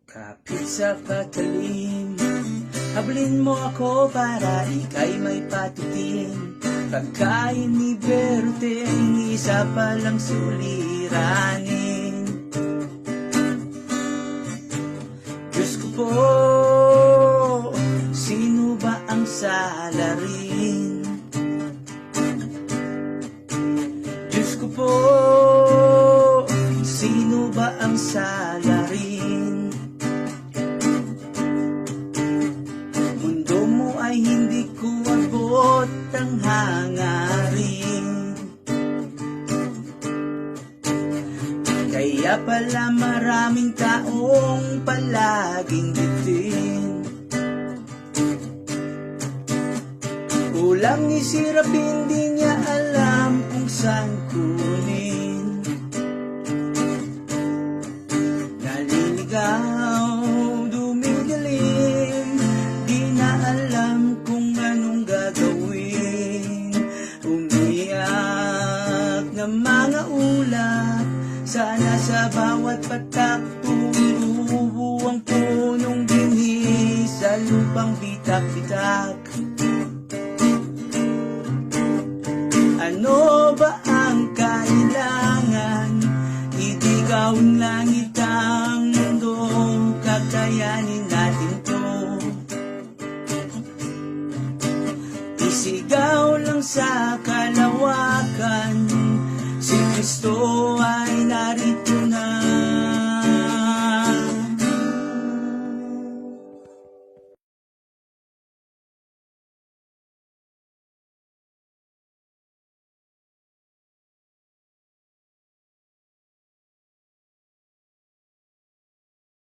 Kapit sa patalim, habulin mo ako para ika'y may patutin. Pagkain ni Berting, isa palang suliranin. Diyos ko po, sino ba ang salarin? Diyos ko po, sino ba ang salarin? Mundo mo ay hindi ko abot ang hangarin. Kaya pala maraming taong palaging bitin. Kulang isirap, hindi niya alam kung saan kunin. Naliligaw, dumidilim, di na alam kung anong gagawin. Umiyak na mga ulap, sana sa bawat patak tumubo ang punong binhi sa lupang bitak-bitak. Ano ba ang kailangan? Itigaw ang langit